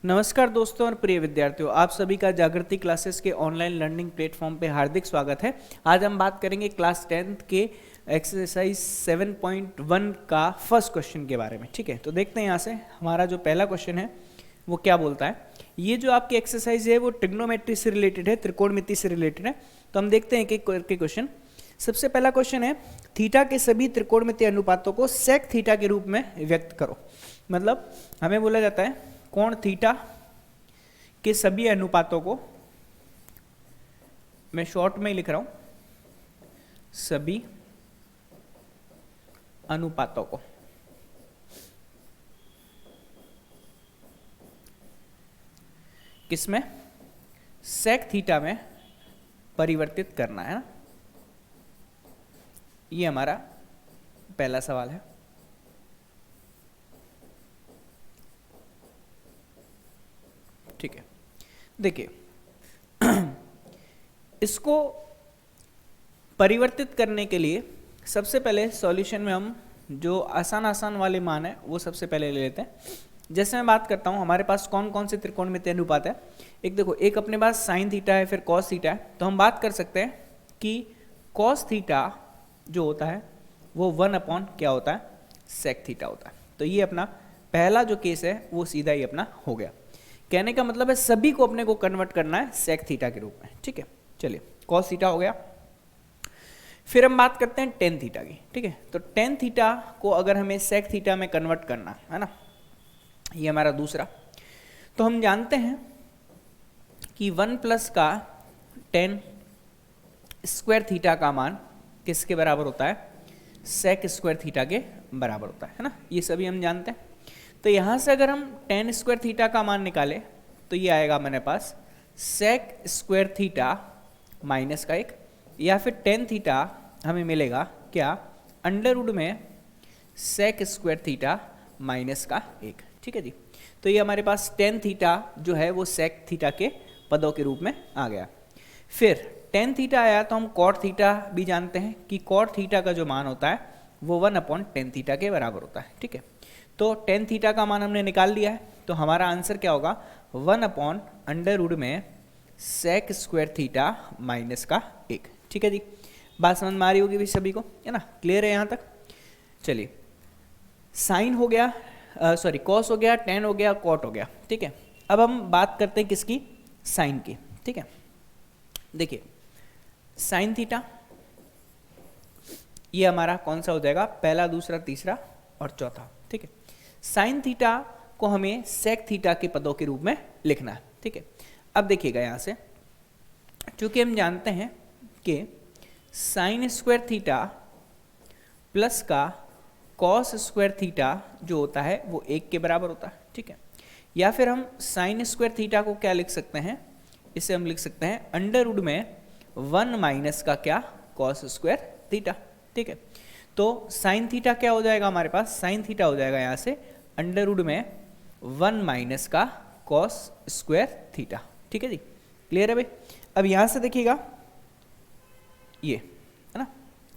नमस्कार दोस्तों और प्रिय विद्यार्थियों, आप सभी का जागृति क्लासेस के ऑनलाइन लर्निंग प्लेटफॉर्म पे हार्दिक स्वागत है। आज हम बात करेंगे क्लास 10th के एक्सरसाइज 7.1 का फर्स्ट क्वेश्चन के बारे में। ठीक है, तो देखते हैं यहाँ से हमारा जो पहला क्वेश्चन है वो क्या बोलता है। ये जो आपकी एक्सरसाइज है वो ट्रिग्नोमेट्री से रिलेटेड है, त्रिकोणमिति से रिलेटेड है। तो हम देखते हैं एक करके क्वेश्चन। सबसे पहला क्वेश्चन है, थीटा के सभी त्रिकोणमितीय अनुपातों को सेक थीटा के रूप में व्यक्त करो। मतलब हमें बोला जाता है कोण थीटा के सभी अनुपातों को, मैं शॉर्ट में ही लिख रहा हूं, सभी अनुपातों को किसमें, सेक थीटा में परिवर्तित करना है ना। ये हमारा पहला सवाल है। ठीक है, देखिए इसको परिवर्तित करने के लिए सबसे पहले सॉल्यूशन में हम जो आसान वाले मान है वो सबसे पहले ले लेते हैं। जैसे मैं बात करता हूं हमारे पास कौन कौन से त्रिकोणमितीय अनुपात है। एक देखो, एक अपने पास साइन थीटा है, फिर कॉस थीटा है। तो हम बात कर सकते हैं कि कॉस थीटा जो होता है वो 1 क्या होता है, सेक थीटा होता है। तो ये अपना पहला जो केस है वो सीधा ही अपना हो गया। कहने का मतलब है सभी को अपने को कन्वर्ट करना है सेक थीटा के रूप में। ठीक है, चलिए कॉस थीटा हो गया। फिर हम बात करते हैं टेन थीटा की। ठीक है, तो टेन थीटा को अगर हमें सेक थीटा में कन्वर्ट करना है ना, ये हमारा दूसरा। तो हम जानते हैं कि 1 प्लस का टेन स्क्वायर थीटा का मान किसके बराबर होता है, सेक स्क्वायर थीटा के बराबर होता है ना। ये सभी हम जानते हैं। तो यहाँ से अगर हम टेन स्क्वायर थीटा का मान निकालें तो ये आएगा हमारे पास सेक स्क्वायर थीटा माइनस का 1, या फिर टेन थीटा हमें मिलेगा क्या, अंडर रूट में सेक स्क्वायर थीटा माइनस का 1। ठीक है जी, तो ये हमारे पास टेन थीटा जो है वो सेक थीटा के पदों के रूप में आ गया। फिर टेन थीटा आया तो हम कॉट थीटा भी जानते हैं कि कॉट थीटा का जो मान होता है वो 1/10 थीटा के बराबर होता है। ठीक है, तो टेन थीटा का मान हमने निकाल लिया है। तो हमारा आंसर क्या होगा, 1/अंडर रूट में सेक स्क्वायर थीटा माइनस का 1। ठीक है जी, बात समझ में आ रही होगी भी सभी को, है ना, क्लियर है यहाँ तक। चलिए, साइन हो गया, सॉरी कॉस हो गया, टेन हो गया, कॉट हो गया। ठीक है, अब हम बात करते हैं किसकी, साइन की। ठीक है, देखिए साइन थीटा ये हमारा कौन सा हो जाएगा, पहला, दूसरा, तीसरा और चौथा। ठीक है, साइन थीटा को हमें सेक थीटा के पदों के रूप में लिखना है। ठीक है, अब देखिएगा यहाँ से, चूंकि हम जानते हैं कि साइन स्क्वायर थीटा प्लस का कॉस स्क्वायर थीटा जो होता है वो 1 के बराबर होता है। ठीक है, या फिर हम साइन स्क्वायर थीटा को क्या लिख सकते हैं, इसे हम लिख सकते हैं अंडर रूट में 1 माइनस का क्या, कॉस स्क्वायर थीटा। ठीक है, तो साइन थीटा क्या हो जाएगा हमारे पास, साइन थीटा हो जाएगा यहाँ से अंडर रूट में 1 माइनस का कॉस स्क्वायर थीटा। ठीक है जी, क्लियर है भाई। अब यहाँ से देखिएगा ये है ना,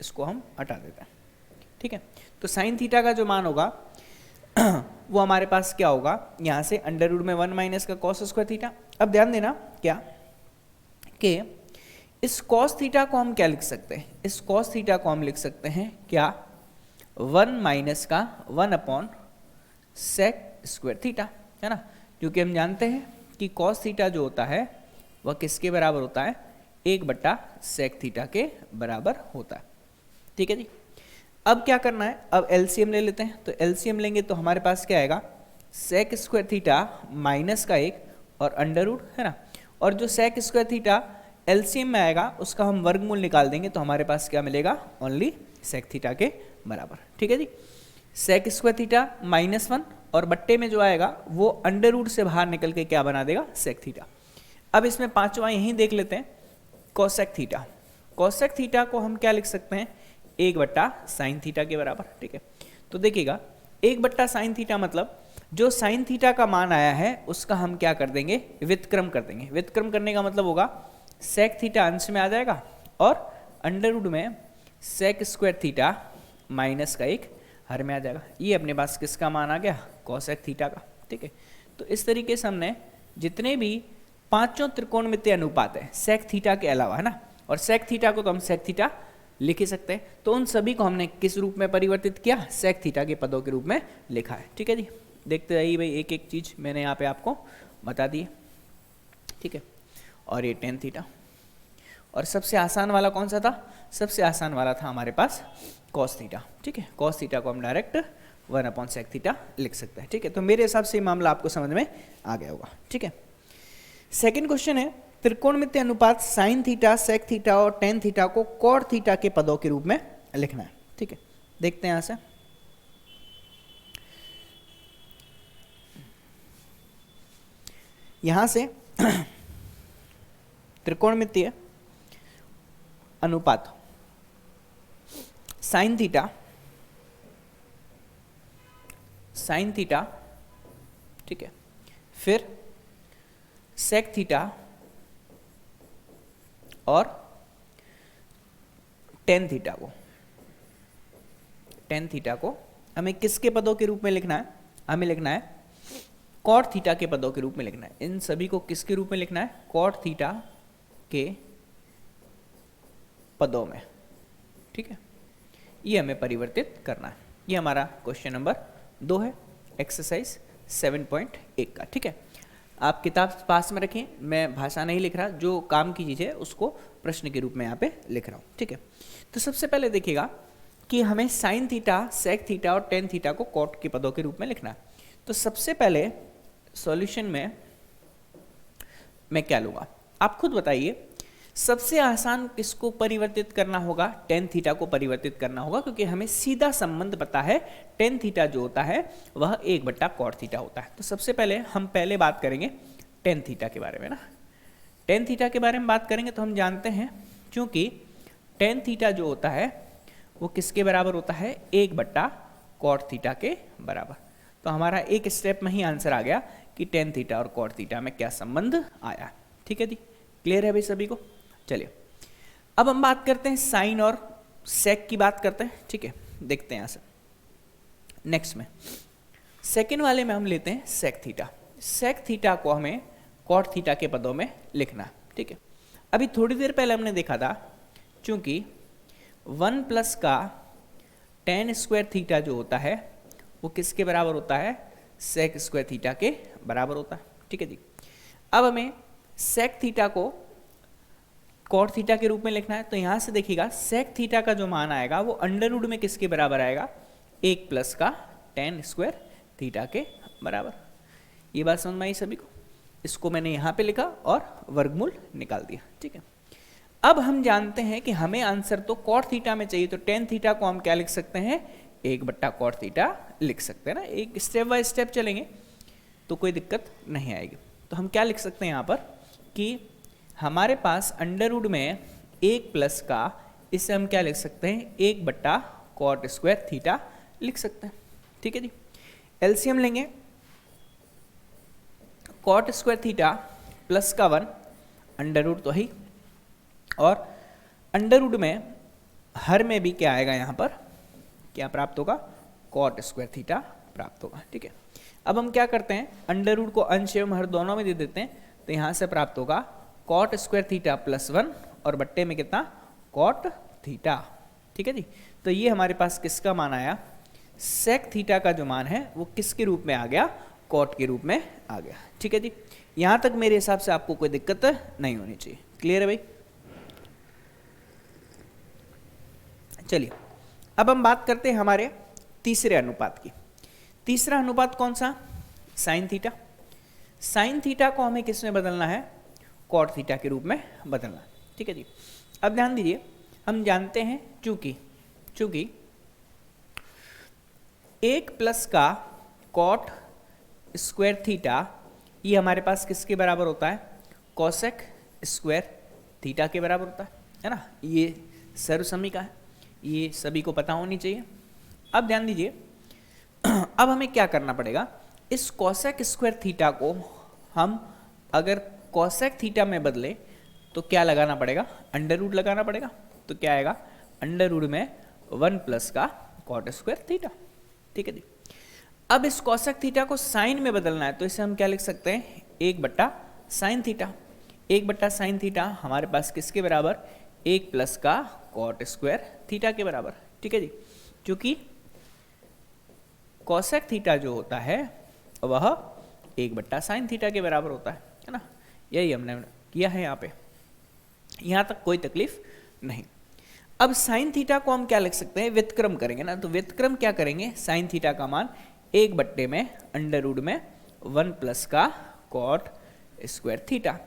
इसको हम हटा देते हैं। ठीक है, तो साइन थीटा का जो मान होगा वो हमारे पास क्या होगा, यहाँ से अंडर रूट में 1 माइनस का कॉस स्क्वायर थीटा। अब ध्यान देना क्या कि इस कॉस थीटा को हम क्या लिख सकते हैं, इस कॉस थीटा को हम लिख सकते हैं क्या, 1 माइनस का 1 सेक स्क्वायर थीटा, है ना। क्योंकि हम जानते हैं कि कॉस थीटा जो होता है वह किसके बराबर होता है, 1/सेक थीटा के बराबर होता है। ठीक है जी, अब क्या करना है, अब एलसीएम ले लेते हैं। तो एलसीएम लेंगे तो हमारे पास क्या आएगा, सेक स्क्वायर थीटा माइनस का 1 और अंडर रूट, है ना। और जो सेक स्क्वायर थीटा एलसीएम में आएगा उसका हम वर्गमूल निकाल देंगे तो हमारे पास क्या मिलेगा, ओनली सेक थीटा के बराबर। ठीक है जी, सेक स्क्वायर थीटा -1 और बट्टे में जो आएगा वो अंडर रूट से बाहर निकल के क्या बना देगा, सेक थीटा। अब इसमें पांचवा यहीं देख लेते हैं, कोसेक थीटा। कोसेक थीटा को हम क्या लिख सकते हैं, 1/साइन थीटा के बराबर। ठीक है, तो देखिएगा 1/साइन थीटा मतलब जो साइन थीटा का मान आया है उसका हम क्या कर देंगे, व्युत्क्रम कर देंगे। व्युत्क्रम करने का मतलब होगा सेक थीटा अंश में आ जाएगा और अंडर रूट में सेक स्क्वायर थीटा माइनस का 1 हर में आ जाएगा। ये अपने पास किसका मान आ गया, कोसेक थीटा का। ठीक है, तो इस तरीके से हमने जितने भी पांचों त्रिकोणमितीय अनुपात है सेक थीटा के अलावा, है ना, और सेक थीटा को तो हम सेक थीटा लिख ही सकते हैं, तो उन सभी को हमने किस रूप में परिवर्तित किया, सेक थीटा के पदों के रूप में लिखा है। ठीक है जी, देखते रहिए भाई, एक एक चीज मैंने यहाँ पे आपको बता दी है। ठीक है, और ये टेन थीटा, और सबसे आसान वाला कौन सा था, सबसे आसान वाला था हमारे पास कॉस थीटा। ठीक है, कॉस थीटा को हम डायरेक्ट 1/sec थीटा लिख सकते हैं। ठीक है, तो मेरे हिसाब से ये मामला आपको समझ में आ गया होगा। ठीक है, सेकंड क्वेश्चन है, त्रिकोणमितीय अनुपात साइन थीटा, सेक थीटा और टेन थीटा को कॉट थीटा के पदों के रूप में लिखना है। ठीक है, देखते हैं यहां से। यहां से त्रिकोणमितीय अनुपात साइन थीटा, ठीक है, फिर सेक थीटा और टेन थीटा को हमें किसके पदों के रूप में लिखना है, हमें लिखना है कॉट थीटा के पदों के रूप में लिखना है। इन सभी को किसके रूप में लिखना है, कॉट थीटा के पदों में। ठीक है, ये हमें परिवर्तित करना है। ये हमारा क्वेश्चन नंबर 2 है, एक्सरसाइज 7.1 का। ठीक है, आप किताब पास में रखें, मैं भाषा नहीं लिख रहा, जो काम की चीज़ है उसको प्रश्न के रूप में यहाँ पे लिख रहा हूँ। ठीक है, तो सबसे पहले देखिएगा कि हमें साइन थीटा, सेक थीटा और टेन थीटा को कॉट के पदों के रूप में लिखना है। तो सबसे पहले सॉल्यूशन में मैं क्या लूँगा, आप खुद बताइए। सबसे आसान किसको परिवर्तित करना होगा, टेन थीटा को परिवर्तित करना होगा, क्योंकि हमें सीधा संबंध पता है, टेन थीटा जो होता है वह 1/cot थीटा होता है। तो सबसे पहले हम बात करेंगे टेन थीटा के बारे में ना। टेन थीटा के बारे में बात करेंगे तो हम जानते हैं, क्योंकि टेन थीटा जो होता है वो किसके बराबर होता है, 1/cot थीटा के बराबर। तो हमारा एक स्टेप में ही आंसर आ गया कि टेन थीटा और कॉट थीटा में क्या संबंध आया। ठीक है जी, क्लियर है भाई सभी को। चलिए अब हम बात करते हैं साइन और सेक की बात करते हैं। ठीक है, देखते हैं यहां से नेक्स्ट में, सेकेंड वाले में हम लेते हैं सेक थीटा। सेक थीटा को हमें कॉट थीटा के पदों में लिखना है। ठीक है, अभी थोड़ी देर पहले हमने देखा था, चूंकि 1+ का tan स्क्वायर थीटा जो होता है वो किसके बराबर होता है, सेक स्क्वायर थीटा के बराबर होता है। ठीक है जी, अब हमें सेक थीटा को कॉट थीटा के रूप में लिखना है। तो यहां से देखिएगा सेक थीटा का जो मान आएगा वो अंडर रूट में किसके बराबर आएगा, 1+ का tan स्क्वायर थीटा के बराबर। ये बात समझ में आई सभी को। इसको मैंने यहां पे लिखा और वर्गमूल निकाल दिया। ठीक है, अब हम जानते हैं कि हमें आंसर तो कॉट थीटा में चाहिए, तो टेन थीटा को हम क्या लिख सकते हैं, 1/cot थीटा लिख सकते हैं ना। एक स्टेप बाय स्टेप चलेंगे तो कोई दिक्कत नहीं आएगी। तो हम क्या लिख सकते हैं यहाँ पर कि हमारे पास अंडर रूट में 1+ का, इसे हम क्या लिख सकते हैं, 1/cot स्क्वायर थीटा लिख सकते हैं। ठीक है जी, एलसीएम लेंगे, cot स्क्वायर थीटा प्लस का 1, अंडर रूट तो ही, और अंडर रूट में हर में भी क्या आएगा, यहाँ पर क्या प्राप्त होगा, cot स्क्वायर थीटा प्राप्त होगा। ठीक है, अब हम क्या करते हैं, अंडर रूट को अंश एवं हर दोनों में दे देते हैं, तो यहाँ से प्राप्त होगा cot स्क्वायर थीटा प्लस 1 और बट्टे में कितना, cot थीटा। ठीक है जी, तो ये हमारे पास किसका मान आया, सेक थीटा का जो मान है वो किसके रूप में आ गया, कॉट के रूप में आ गया। ठीक है जी, यहां तक मेरे हिसाब से आपको कोई दिक्कत नहीं होनी चाहिए। क्लियर है भाई। चलिए अब हम बात करते हैं हमारे तीसरे अनुपात की। तीसरा अनुपात कौन सा, साइन थीटा। साइन थीटा को हमें किस में बदलना है, कॉट थीटा के रूप में बदलना है। ठीक है जी, अब ध्यान दीजिए, हम जानते हैं चूंकि 1+ का कॉट स्क्वायर थीटा ये हमारे पास किसके बराबर होता है, कोसेक स्क्वायर थीटा के बराबर होता है ना। ये सर्वसमीका है, ये सभी को पता होनी चाहिए। अब ध्यान दीजिए, अब हमें क्या करना पड़ेगा, इस कोसेक स्क्वायर थीटा को हम अगर कोसेक थीटा में बदले तो क्या लगाना पड़ेगा, अंडर रूट लगाना पड़ेगा। तो क्या आएगा, अंडर रूट में 1+ का कॉट स्क्वायर थीटा। ठीक है जी, अब इस कोसेक थीटा को साइन में बदलना है, तो इसे हम क्या लिख सकते हैं, 1/sin थीटा। 1/sin थीटा हमारे पास किसके बराबर, 1 प्लस का कॉट स्क्वायर थीटा के बराबर। ठीक है जी, क्योंकि कोसेक थीटा जो होता है वह 1/sin थीटा के बराबर होता है ना। यही हमने किया है यहाँ पे, यहाँ तक कोई तकलीफ नहीं। अब साइन थीटा को हम क्या लिख सकते हैं, व्युत्क्रम करेंगे ना, तो व्युत्क्रम क्या करेंगे, साइन थीटा का मान 1/√1 प्लस का कॉट स्क्वायर थीटा।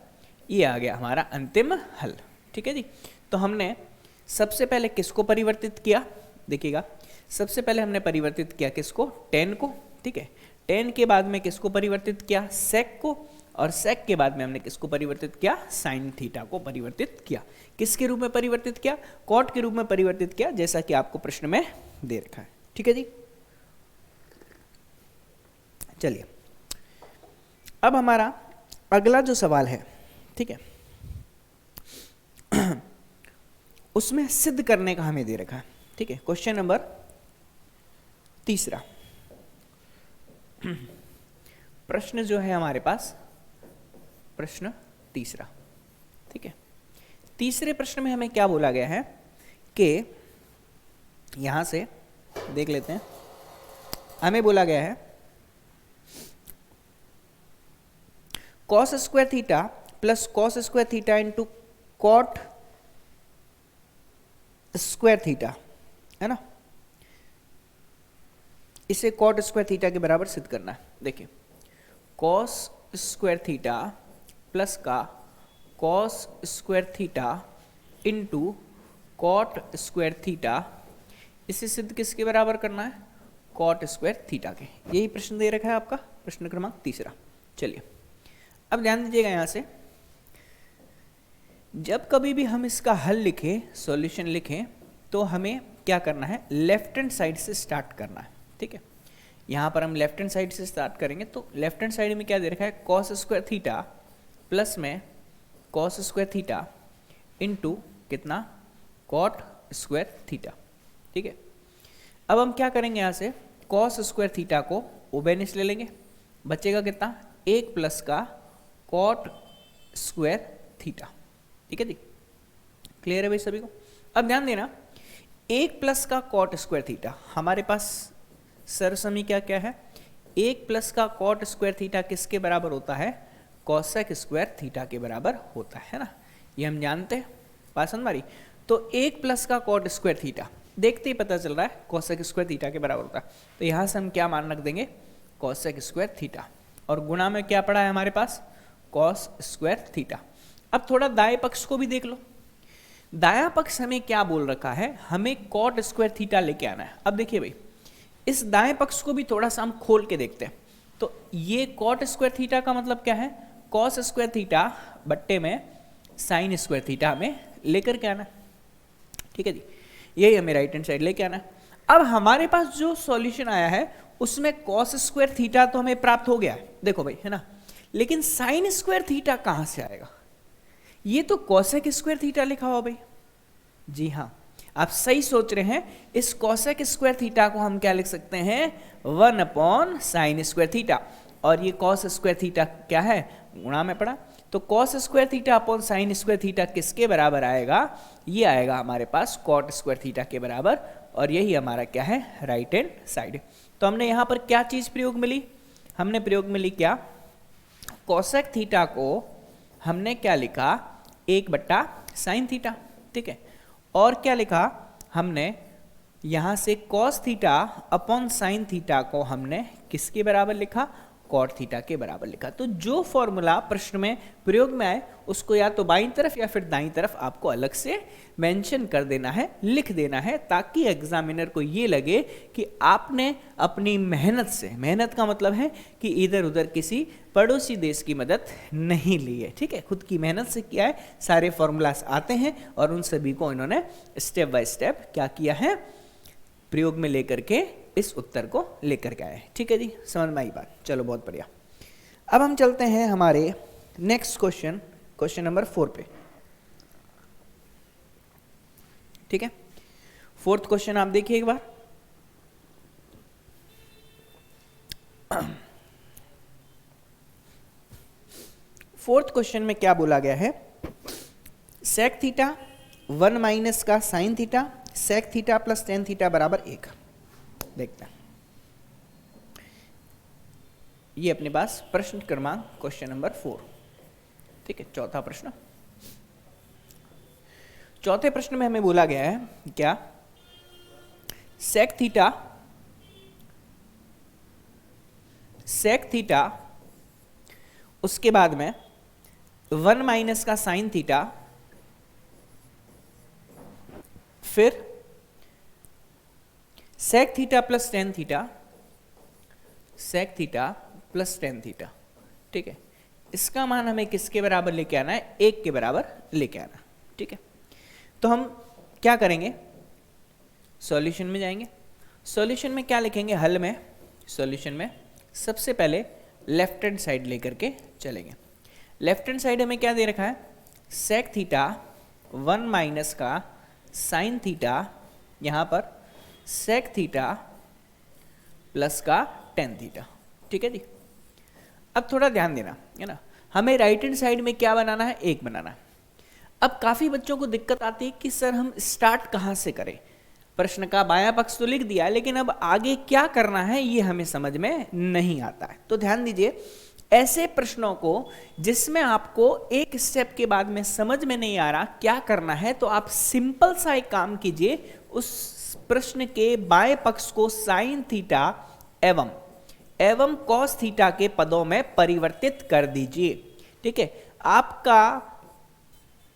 ये आ गया हमारा अंतिम हल। ठीक है जी, तो हमने सबसे पहले किसको परिवर्तित किया, देखिएगा, सबसे पहले हमने परिवर्तित किया किसको, tan को। ठीक है, tan के बाद में किसको परिवर्तित किया, sec को, और sec के बाद में हमने किसको परिवर्तित किया, sin थीटा को परिवर्तित किया। किसके रूप में परिवर्तित किया, cot के रूप में परिवर्तित किया, जैसा कि आपको प्रश्न में दे रखा है। ठीक है जी, चलिए अब हमारा अगला जो सवाल है, ठीक है, उसमें सिद्ध करने का हमें दे रखा है। ठीक है, क्वेश्चन नंबर 3। प्रश्न जो है हमारे पास, प्रश्न 3। ठीक है, तीसरे प्रश्न में हमें क्या बोला गया है कि यहां से देख लेते हैं, हमें बोला गया है cos square theta plus cos square theta into cot square theta, है ना, इसे कॉट स्क्वायर थीटा के बराबर सिद्ध करना है। देखिए, cos स्क्वायर थीटा प्लस का cos square theta into cot square theta, इसे सिद्ध किसके बराबर करना है, कॉट स्क्वायर थीटा के। यही प्रश्न दे रखा है आपका, प्रश्न क्रमांक 3। चलिए अब ध्यान दीजिएगा, यहां से जब कभी भी हम इसका हल लिखें, सॉल्यूशन लिखें, तो हमें क्या करना है, लेफ्ट हैंड साइड से स्टार्ट करना है। ठीक है, यहां पर हम लेफ्ट हैंड साइड से स्टार्ट करेंगे, तो लेफ्ट हैंड साइड में क्या दे रखा है, cos स्क्वायर थीटा प्लस में cos स्क्वायर थीटा इंटू कितना, कॉट स्क्वायर थीटा। ठीक है, अब हम क्या करेंगे, यहां से cos स्क्वायर थीटा को ओबेनिस ले लेंगे, बचेगा कितना, 1 प्लस का कॉट स्क्वायर थीटा। ठीक है जी, क्लियर है भाई सभी को। अब ध्यान देना, 1 प्लस का कॉट स्क्वायर थीटा, हमारे पास सरसमी क्या क्या है, 1 प्लस का कॉट स्क्वायर थीटा किसके बराबर होता है, कॉसेक स्क्वायर थीटा के बराबर होता है ना, ये हम जानते हैं, बात समझ मारी। तो 1 प्लस का कॉट स्क्वायर थीटा देखते ही पता चल रहा है कॉसेक स्क्वायर थीटा के बराबर होता है, तो यहां से हम क्या मान रख देंगे, कॉसेक स्क्वायर थीटा, और गुणा में क्या पड़ा है हमारे पास, कॉस स्क्वायर थीटा। अब थोड़ा दाएं पक्ष को भी देख लो, दायां पक्ष हमें क्या बोल रखा है, हमें कॉट स्क्वायर थीटा लेके आना है। अब देखिए भाई, इस दाएं पक्ष को भी थोड़ा सा हम खोल के देखते हैं, तो ये कॉट स्क्वायर थीटा का मतलब क्या है, कॉस स्क्वायर थीटा बट्टे में साइन स्क्वायर थीटा हमें लेकर के आना है। ठीक है जी, यही हमें राइट हैंड साइड लेके आना है। अब हमारे पास जो सॉल्यूशन आया है उसमें कॉस स्क्वायर थीटा तो हमें प्राप्त हो गया है, देखो भाई, है ना, लेकिन साइन स्क्वायर थीटा कहां से आएगा, ये तो कोसेक स्क्वायर थीटा लिखा हुआ भाई। जी हां, आप सही सोच रहे हैं, इस कोसेक स्क्वायर थीटा को हम क्या लिख सकते हैं, 1/sin स्क्वायर थीटा, और ये कॉस स्क्वायर थीटा क्या है, गुणा में पड़ा, तो cos square theta upon sine square theta किसके बराबर आएगा, ये आएगा हमारे पास कॉट स्क्वायर थीटा के बराबर, और यही हमारा क्या है, राइट हैंड साइड। तो हमने यहां पर क्या चीज प्रयोग मिली, हमने प्रयोग मिली क्या, कोसेक थीटा को हमने क्या लिखा, 1/sin थीटा। ठीक है, और क्या लिखा हमने, यहां से cos theta upon sine theta को हमने किसके बराबर लिखा, कॉट थीटा के बराबर लिखा। तो जो फॉर्मूला प्रश्न में प्रयोग में आए उसको या तो बाईं तरफ या फिर दाईं तरफ आपको अलग से मेंशन कर देना है, लिख देना है, ताकि एग्जामिनर को ये लगे कि आपने अपनी मेहनत से, मेहनत का मतलब है कि इधर उधर किसी पड़ोसी देश की मदद नहीं ली है। ठीक है, खुद की मेहनत से किया है, सारे फॉर्मूलास आते हैं और उन सभी को इन्होंने स्टेप बाय स्टेप क्या किया है, प्रयोग में लेकर के इस उत्तर को लेकर के आए। ठीक है जी, समझ में आई बात, चलो बहुत बढ़िया। अब हम चलते हैं हमारे नेक्स्ट क्वेश्चन, क्वेश्चन नंबर 4 पे। ठीक है, 4th क्वेश्चन आप देखिए एक बार, फोर्थ क्वेश्चन में क्या बोला गया है, सेक थीटा 1 माइनस का sine theta sec theta plus tan theta बराबर 1। देखते हैं, ये अपने पास प्रश्न क्रमांक क्वेश्चन नंबर 4, ठीक है, चौथा प्रश्न। चौथे प्रश्न में हमें बोला गया है क्या, सेक थीटा उसके बाद में 1 माइनस का साइन थीटा, फिर sec theta plus tan theta, sec theta plus tan theta, ठीक है। इसका मान हमें किसके बराबर लेके आना है, 1 के बराबर लेके आना, ठीक है। तो हम क्या करेंगे, सॉल्यूशन में जाएंगे। सॉल्यूशन में क्या लिखेंगे, हल में, सॉल्यूशन में सबसे पहले लेफ्ट हैंड साइड लेकर के चलेंगे। लेफ्ट हैंड साइड हमें क्या दे रखा है, सेक थीटा 1 माइनस का साइन थीटा, यहाँ पर सेक थीटा प्लस का टेन थीटा, ठीक है जी। अब थोड़ा ध्यान देना है ना, हमें राइट हैंड साइड में क्या बनाना है, 1 बनाना है। अब काफ़ी बच्चों को दिक्कत आती है कि सर हम स्टार्ट कहाँ से करें, प्रश्न का बायां पक्ष तो लिख दिया है लेकिन अब आगे क्या करना है ये हमें समझ में नहीं आता है। तो ध्यान दीजिए, ऐसे प्रश्नों को जिसमें आपको एक स्टेप के बाद में समझ में नहीं आ रहा क्या करना है, तो आप सिंपल सा एक काम कीजिए, उस प्रश्न के बाएं पक्ष को साइन थीटा एवं कॉस थीटा के पदों में परिवर्तित कर दीजिए, ठीक है। आपका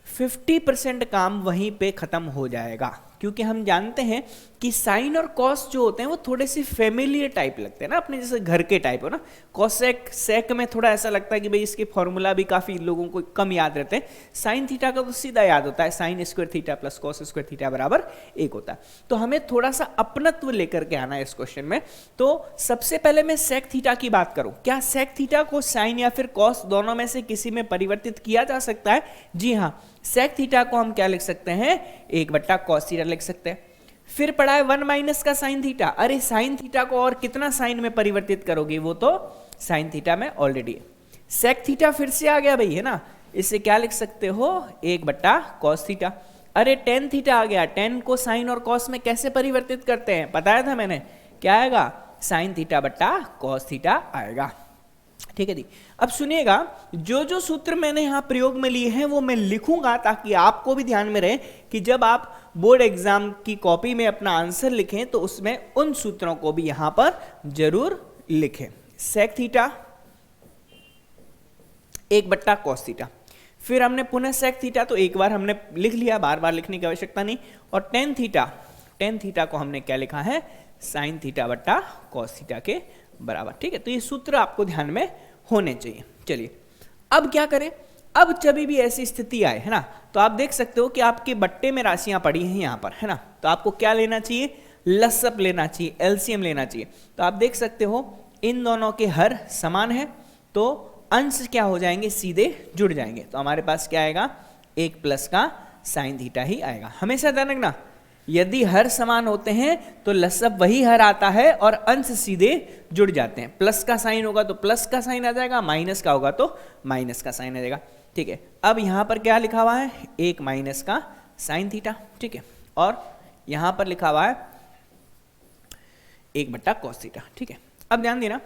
50% काम वहीं पे खत्म हो जाएगा, क्योंकि हम जानते हैं कि साइन और कॉस जो होते हैं वो थोड़े से फेमिलियर टाइप लगते हैं ना, अपने जैसे घर के टाइप हो ना। कॉसेक सेक में थोड़ा ऐसा लगता है कि भाई इसके फॉर्मूला भी काफी लोगों को कम याद रहते हैं। साइन थीटा का तो सीधा याद होता है, sign square theta plus cos square theta बराबर 1 होता है। तो हमें थोड़ा सा अपनत्व लेकर के आना है इस क्वेश्चन में। तो सबसे पहले मैं सेक थीटा की बात करूं, क्या सेक थीटा को साइन या फिर कॉस दोनों में से किसी में परिवर्तित किया जा सकता है? जी हाँ, सेक थीटा को हम क्या लिख सकते हैं, 1 कॉस थीटा लिख सकते हैं। फिर पढ़ा है 1 माइनस का साइन थीटा, अरे साइन थीटा को और कितना साइन में परिवर्तित करोगे, वो तो साइन थीटा में ऑलरेडी है। सेक थीटा फिर से आ गया भाई, है ना, इसे क्या लिख सकते हो, 1 कॉस थीटा। अरे टेन थीटा आ गया, टेन को साइन और कॉस में कैसे परिवर्तित करते हैं, बताया था मैंने, क्या आएगा, साइन थीटा बट्टा कॉस थीटा आएगा, ठीक है जी। अब सुनिएगा, जो जो सूत्र मैंने यहां प्रयोग में लिए हैं वो मैं लिखूंगा ताकि आपको भी ध्यान में रहे कि जब आप बोर्ड एग्जाम की कॉपी में अपना आंसर लिखें तो उसमें उन सूत्रों को भी यहां पर जरूर लिखें। सेक थीटा 1 कॉस थीटा, फिर हमने पुनः सेक थीटा तो एक बार हमने लिख लिया, बार बार लिखने की आवश्यकता नहीं। और टेन थीटा को हमने क्या लिखा है, साइन थीटा बट्टा कॉस थीटा के बराबर, ठीक है। तो ये सूत्र आपको ध्यान में होने चाहिए। चलिए अब क्या करें, अब जब भी ऐसी स्थिति आए, है ना, तो आप देख सकते हो कि आपके बट्टे में राशियां पड़ी हैं यहां पर, है ना, तो आपको क्या लेना चाहिए, लसअप लेना चाहिए, एलसीएम लेना चाहिए। तो आप देख सकते हो इन दोनों के हर समान है, तो अंश क्या हो जाएंगे, सीधे जुड़ जाएंगे। तो हमारे पास क्या आएगा, 1 प्लस का साइन थीटा ही आएगा। हमेशा ध्यान रखना, यदि हर समान होते हैं तो लसअप वही हर आता है और अंश सीधे जुड़ जाते हैं। प्लस का साइन होगा तो प्लस का साइन आ जाएगा, माइनस का होगा तो माइनस का साइन आ जाएगा, ठीक है। अब यहां पर क्या लिखा हुआ है, 1 माइनस का साइन थीटा, ठीक है, और यहां पर लिखा हुआ है 1 कॉस थीटा, ठीक है। अब ध्यान देना,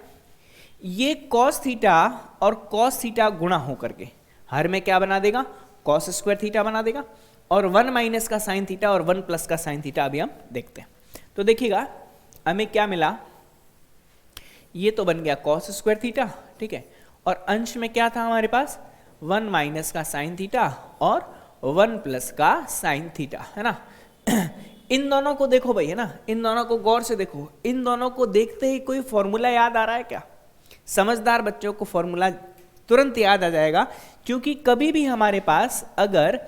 ये कॉस थीटा और कॉस थीटा गुणा होकर के हर में क्या बना देगा, कॉस स्क्वायर थीटा बना देगा, और 1 माइनस का साइन थीटा और 1 प्लस का साइन थीटा अभी हम देखते हैं। तो देखिएगा हमें क्या मिला, ये तो बन गया कॉस स्क्वायर थीटा, ठीक है, और अंश में क्या था हमारे पास, 1 माइनस का साइन थीटा और 1 प्लस का साइन थीटा, है ना। इन दोनों को देखो भाई, है ना, इन दोनों को गौर से देखो, इन दोनों को देखते ही कोई फॉर्मूला याद आ रहा है क्या? समझदार बच्चों को फॉर्मूला तुरंत याद आ जाएगा, क्योंकि कभी भी हमारे पास अगर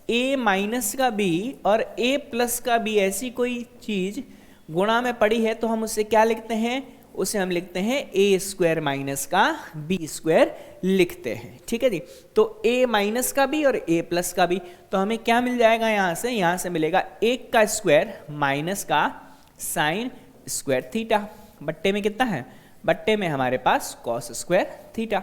a माइनस का b और a प्लस का b ऐसी कोई चीज गुणा में पड़ी है तो हम उसे क्या लिखते हैं, उसे हम लिखते हैं a स्क्वायर माइनस का b स्क्वायर लिखते हैं, ठीक है जी। तो a माइनस का b और a प्लस का b, तो हमें क्या मिल जाएगा, यहां से मिलेगा 1 का स्क्वायर माइनस का साइन स्क्वायर थीटा, बट्टे में कितना है बट्टे में हमारे पास कॉस स्क्वायर थीटा।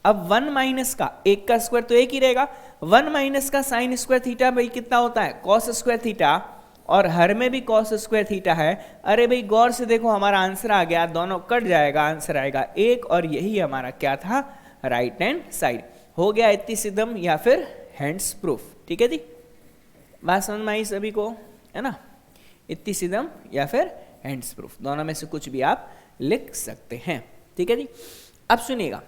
अब 1 माइनस का, एक का स्क्वायर तो एक ही रहेगा, 1 माइनस का साइन स्क्वायर थीटा भाई कितना होता है, कॉस स्क्वायर थीटा, और हर में भी कॉस स्क्वायर थीटा है। अरे भाई गौर से देखो हमारा आंसर आ गया, दोनों कट जाएगा, आंसर आएगा 1, और यही हमारा क्या था, राइट हैंड साइड। हो गया इतनी सिद्धम या फिर हैंड्स प्रूफ। ठीक है जी, बात समझ में आई सभी को, है ना, इतनी सिद्धम या फिर हैंड्स प्रूफ, दोनों में से कुछ भी आप लिख सकते हैं। ठीक है जी, अब सुनिएगा,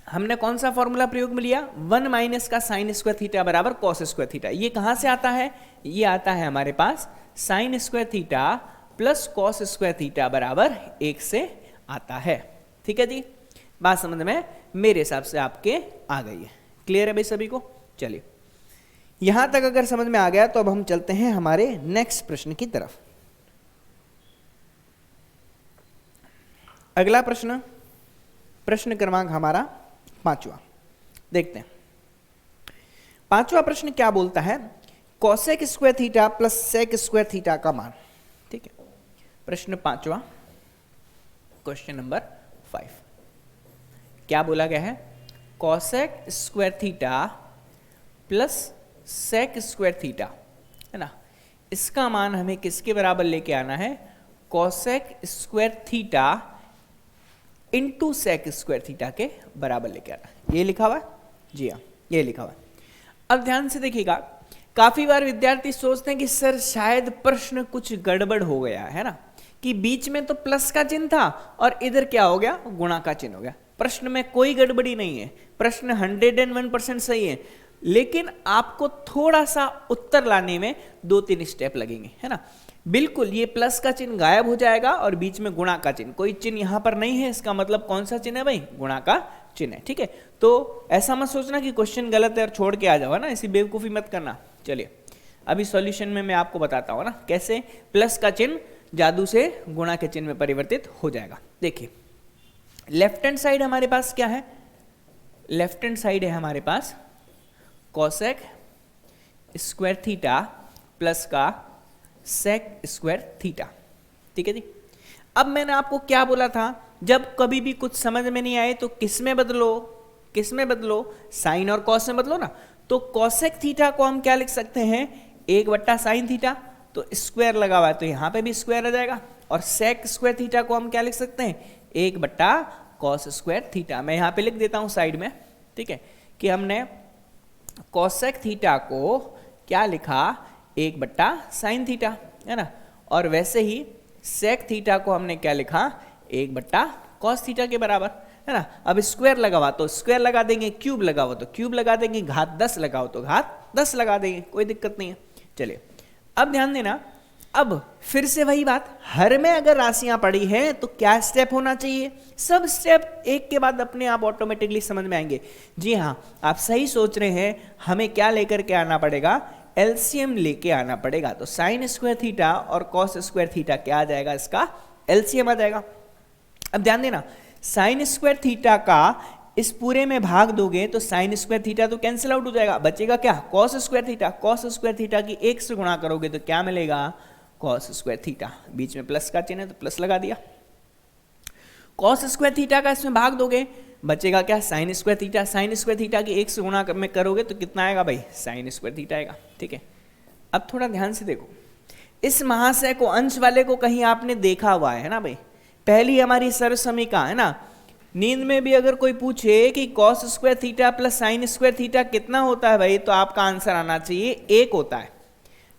हमने कौन सा फॉर्मूला प्रयोग में लिया, 1 माइनस का साइन स्क्वायर थीटा बराबर कॉस स्क्वायर थीटा। ये कहां से आता है, ये आता है हमारे पास sine square theta plus cos square theta बराबर 1 से आता है। ठीक है जी, बात समझ में मेरे हिसाब से आपके आ गई है। क्लियर है भाई सभी को? चलिए, यहां तक अगर समझ में आ गया तो अब हम चलते हैं हमारे नेक्स्ट प्रश्न की तरफ। अगला प्रश्न, प्रश्न क्रमांक हमारा 5वां, देखते हैं 5वां प्रश्न क्या बोलता है, cosec square theta plus sec square theta का मान। ठीक है, प्रश्न 5वां, क्वेश्चन नंबर 5, क्या बोला गया है, cosec square theta plus sec square theta, है ना, इसका मान हमें किसके बराबर लेके आना है, cosec square theta into sec square theta के बराबर लेके आना है। ये लिखा हुआ है, जी हाँ ये लिखा हुआ है। अब ध्यान से देखिएगा, काफी बार विद्यार्थी सोचते हैं कि सर शायद प्रश्न कुछ गड़बड़ हो गया है ना, कि बीच में तो प्लस का चिन्ह था और इधर क्या हो गया, गुणा का चिन्ह हो गया। प्रश्न में कोई गड़बड़ी नहीं है, प्रश्न 101% सही है, लेकिन आपको थोड़ा सा उत्तर लाने में 2-3 स्टेप लगेंगे, है ना। बिल्कुल ये प्लस का चिन्ह गायब हो जाएगा और बीच में गुणा का चिन्ह, कोई चिन्ह यहां पर नहीं है, इसका मतलब कौन सा चिन्ह है भाई, गुणा का चिन्ह है। ठीक है, तो ऐसा मत सोचना कि क्वेश्चन गलत है और छोड़ के आ जाओ, है ना, ऐसी बेवकूफी मत करना। चलिए अभी सॉल्यूशन में मैं आपको बताता हूँ ना कैसे प्लस का चिन्ह जादू से गुणा के चिन्ह में परिवर्तित हो जाएगा। देखिए लेफ्ट हैंड साइड हमारे पास क्या है, लेफ्ट हैंड साइड है हमारे पास कॉसेक स्क्वायर थीटा प्लस का सेक स्क्वायर थीटा। ठीक है जी, अब मैंने आपको क्या बोला था, जब कभी भी कुछ समझ में नहीं आए तो किस में बदलो, किस में बदलो, साइन और कॉस में बदलो ना। तो कॉसेक थीटा को हम क्या लिख सकते हैं, 1/साइन थीटा, तो स्क्वायर लगा हुआ है तो यहां पे भी स्क्वायर आ जाएगा, और सेक स्क्वायर थीटा को हम क्या लिख सकते हैं, 1/कॉस स्क्वायर थीटा। मैं यहां पे लिख देता हूं साइड में, ठीक है, कि हमने कॉसेक थीटा को क्या लिखा, 1/साइन थीटा, है ना, और वैसे ही सेक थीटा को हमने क्या लिखा, 1/कॉस थीटा के बराबर, है ना। अब स्क्वायर लगा हुआ तो स्क्वायर लगा देंगे, क्यूब लगा हुआ तो क्यूब लगा देंगे, घात 10 लगाओ तो घात 10 लगा देंगे, कोई दिक्कत नहीं है। चलिए अब ध्यान देना, अब फिर से वही बात, हर में अगर राशियां पड़ी हैं तो क्या स्टेप होना चाहिए, सब स्टेप एक के बाद अपने आप ऑटोमेटिकली समझ में आएंगे। जी हाँ, आप सही सोच रहे हैं, हमें क्या लेकर के आना पड़ेगा, एलसीएम लेके आना पड़ेगा। तो साइन स्क्वायर थीटा और कॉस स्क्वायर थीटा क्या आ जाएगा, इसका एलसीएम आ जाएगा। अब ध्यान देना, साइन स्क्वायर थीटा का इस पूरे में भाग दोगे तो साइन स्क्वायर थीटा तो कैंसिल आउट हो जाएगा, बचेगा क्या, cos square theta. Cos square theta की 1 से गुणा करोगे तो क्या मिलेगा, कॉस स्क्वायर थीटा, बीच में प्लस का चिन्ह है तो प्लस लगा दिया। कॉस स्क्वायर थीटा का इसमें भाग दोगे, बचेगा क्या, sign square theta. Sign square theta की 1 से गुणा में करोगे तो कितना आएगा भाई, साइन स्क्वायर थीटा आएगा। ठीक है, अब थोड़ा ध्यान से देखो, इस महाशय को, अंश वाले को कहीं आपने देखा हुआ है ना भाई, पहली हमारी सर्वसमीका है ना, नींद में भी अगर कोई पूछे कि cos square theta plus sign square theta कितना होता है भाई, तो आपका आंसर आना चाहिए 1 होता है।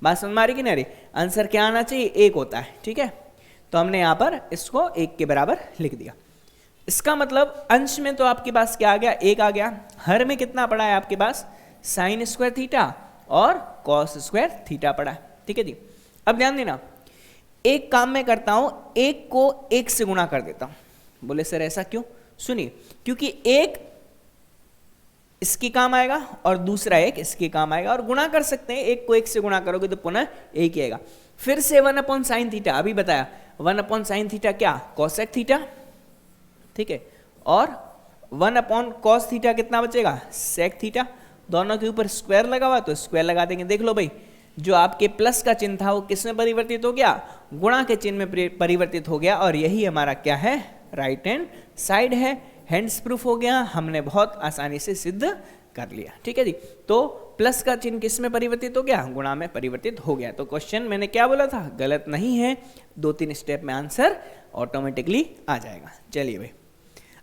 बात समझ में आ रही कि नहीं, आंसर क्या आना चाहिए, 1 होता है। ठीक है, तो हमने यहां पर इसको 1 के बराबर लिख दिया। इसका मतलब अंश में तो आपके पास क्या आ गया, 1 आ गया, हर में कितना पड़ा है आपके पास, साइन स्क्वायर थीटा और कॉस स्क्वायर थीटा पड़ा है। ठीक है जी, अब ध्यान देना, एक काम मैं करता हूं, 1 को 1 से गुणा कर देता हूं। बोले सर ऐसा क्यों, सुनिए, क्योंकि 1 इसके काम आएगा और दूसरा 1 इसके काम आएगा, और गुणा कर सकते हैं, 1 को 1 से गुणा करोगे तो पुनः 1 ही आएगा। फिर से 1/साइन थीटा, अभी बताया 1/साइन थीटा क्या, कॉसेक थीटा, ठीक है, और 1/कॉस थीटा कितना बचेगा, सेक थीटा। दोनों के ऊपर स्क्वायर लगा हुआ तो स्क्वायर लगा देंगे। देख लो भाई, जो आपके प्लस का चिन्ह था वो किस में परिवर्तित हो गया, गुणा के चिन्ह में परिवर्तित हो गया, और यही हमारा क्या है, राइट हैंड साइड है। हैंड्स प्रूफ हो गया, हमने बहुत आसानी से सिद्ध कर लिया। ठीक है जी, तो प्लस का चिन्ह किस में परिवर्तित हो गया, गुणा में परिवर्तित हो गया। तो क्वेश्चन मैंने क्या बोला था, गलत नहीं है, 2-3 स्टेप में आंसर ऑटोमेटिकली आ जाएगा। चलिए भाई,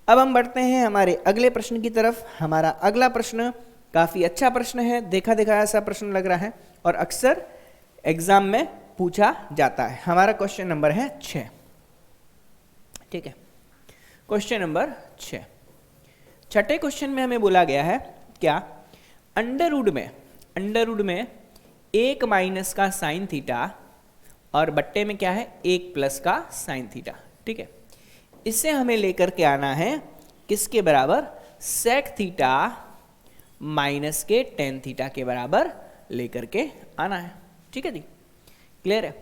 अब हम बढ़ते हैं हमारे अगले प्रश्न की तरफ। हमारा अगला प्रश्न काफी अच्छा प्रश्न है, देखा देखा ऐसा प्रश्न लग रहा है और अक्सर एग्जाम में पूछा जाता है। हमारा क्वेश्चन नंबर है 6। ठीक है, क्वेश्चन नंबर 6, छठे क्वेश्चन में हमें बोला गया है क्या, अंडर रूट में 1 माइनस का साइन थीटा और बट्टे में क्या है 1 प्लस का साइन थीटा। ठीक है, इसे हमें लेकर के आना है किसके बराबर, सेक थीटा माइनस के टेन थीटा के बराबर लेकर के आना है। ठीक है जी, क्लियर है।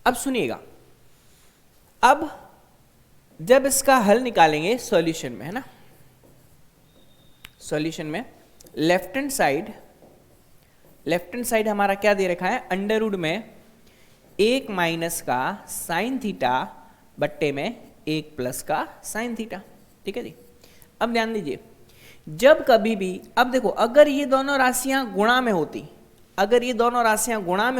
अब सुनिएगा, अब जब इसका हल निकालेंगे सॉल्यूशन में, है ना, सॉल्यूशन में लेफ्ट हैंड साइड हमारा क्या दे रखा है, अंडर रूट में 1 माइनस का साइन थीटा बट्टे में 1 प्लस का साइन थीटा। ठीक है जी, अब ध्यान दीजिए, जब कभी भी, अब देखो अगर ये दोनों राशियां गुणा में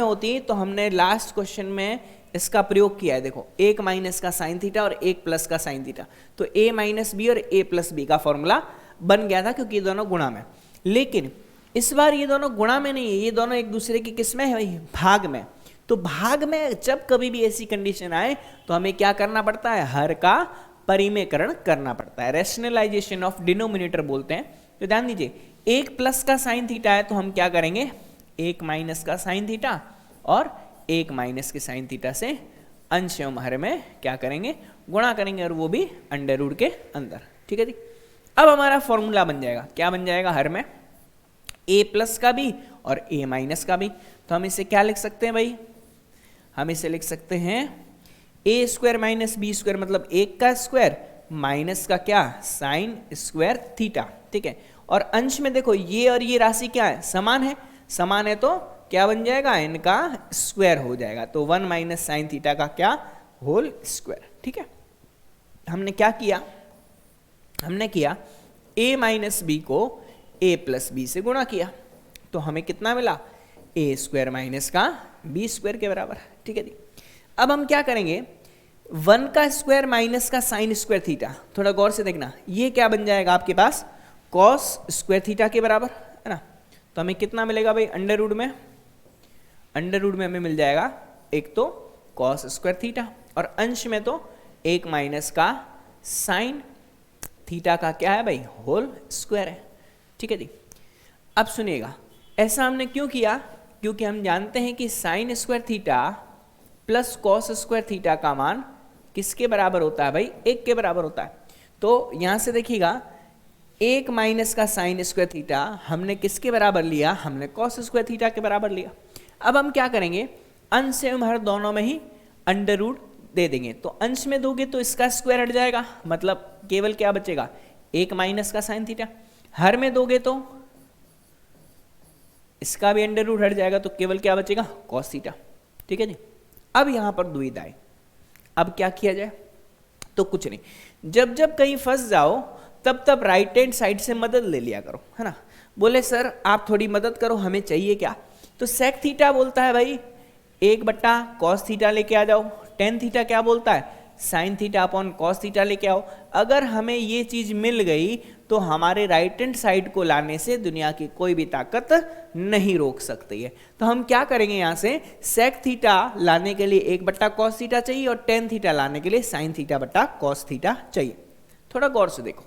होती, तो हमने लास्ट क्वेश्चन में इसका प्रयोग किया है। देखो 1 माइनस का साइन थीटा और 1 प्लस का साइन थीटा, तो a माइनस बी और a प्लस बी का फॉर्मूला बन गया था, क्योंकि ये दोनों गुणा में। लेकिन इस बार ये दोनों गुणा में नहीं है, ये दोनों एक दूसरे की किस में है भाई, भाग में। तो भाग में जब कभी भी ऐसी कंडीशन आए तो हमें क्या करना पड़ता है, हर का परिमेयकरण करना पड़ता है, रैशनलाइजेशन ऑफ डिनोमिनेटर बोलते हैं। तो ध्यान दीजिए, 1 प्लस का साइन थीटा है तो हम क्या करेंगे, 1 माइनस का साइन थीटा और 1 माइनस के साइन थीटा से अंश एवं हर में क्या करेंगे, गुणा करेंगे, और वो भी अंडर रूट के अंदर। ठीक है जी, अब हमारा फॉर्मूला बन जाएगा, क्या बन जाएगा, हर में a प्लस का भी और a माइनस का भी। तो हम इसे क्या लिख सकते हैं भाई, हम इसे लिख सकते हैं a square minus B square, मतलब 1 का स्क्वायर माइनस का क्या, साइन स्क्वायर थीटा। ठीक है, और अंश में देखो ये और ये राशि क्या है, समान है तो क्या बन जाएगा, इनका स्क्वायर हो जाएगा। तो 1 माइनस साइन थीटा का क्या, होल स्क्वायर। ठीक है, हमने क्या किया, हमने किया a माइनस बी को a प्लस बी से गुणा किया, तो हमें कितना मिला, a स्क्वायर माइनस का b स्क्वायर के बराबर। ठीक है जी, अब हम क्या करेंगे, 1 का स्क्वायर माइनस का साइन स्क्वायर थीटा, थोड़ा गौर से देखना, ये क्या बन जाएगा आपके पास, कॉस स्क्वायर थीटा के बराबर, है ना। तो हमें कितना मिलेगा भाई, अंडर रूट में हमें मिल जाएगा एक तो कॉस स्क्वायर थीटा, और अंश में तो 1 माइनस का साइन थीटा का क्या है भाई, होल स्क्वायर है। ठीक है जी, अब सुनिएगा, ऐसा हमने क्यों किया, क्योंकि हम जानते हैं कि sign square theta plus cos square theta का मान किसके बराबर होता है भाई, 1 के बराबर होता है। तो यहां से देखिएगा, 1 माइनस का साइन स्क्वायर थीटा हमने किसके बराबर लिया, हमने कॉस स्क्वायर थीटा के बराबर लिया। अब हम क्या करेंगे, अंश एवं हर दोनों में ही अंडर रूट दे देंगे। तो अंश में दोगे तो इसका स्क्वायर हट जाएगा, मतलब केवल क्या बचेगा, 1 माइनस का साइन थीटा। हर में दोगे तो इसका भी अंडर रूट हट जाएगा, तो केवल क्या बचेगा, कॉस थीटा। ठीक है जी, अब यहां पर दुविधा है, अब क्या किया जाए, तो कुछ नहीं, जब जब कहीं फंस जाओ तब राइट हैंड साइड से मदद ले लिया करो, है ना। बोले सर आप थोड़ी मदद करो, हमें चाहिए क्या, तो सेक थीटा बोलता है भाई 1/cos थीटा लेके आ जाओ, टेन थीटा क्या बोलता है, sine theta upon cos theta लेके आओ। अगर हमें ये चीज मिल गई तो हमारे राइट हैंड साइड को लाने से दुनिया की कोई भी ताकत नहीं रोक सकती है। तो हम क्या करेंगे, यहां से सेक थीटा लाने के लिए 1/cos थीटा चाहिए और टेन थीटा लाने के लिए साइन थीटा बटा कॉस थीटा चाहिए। थोड़ा गौर से देखो,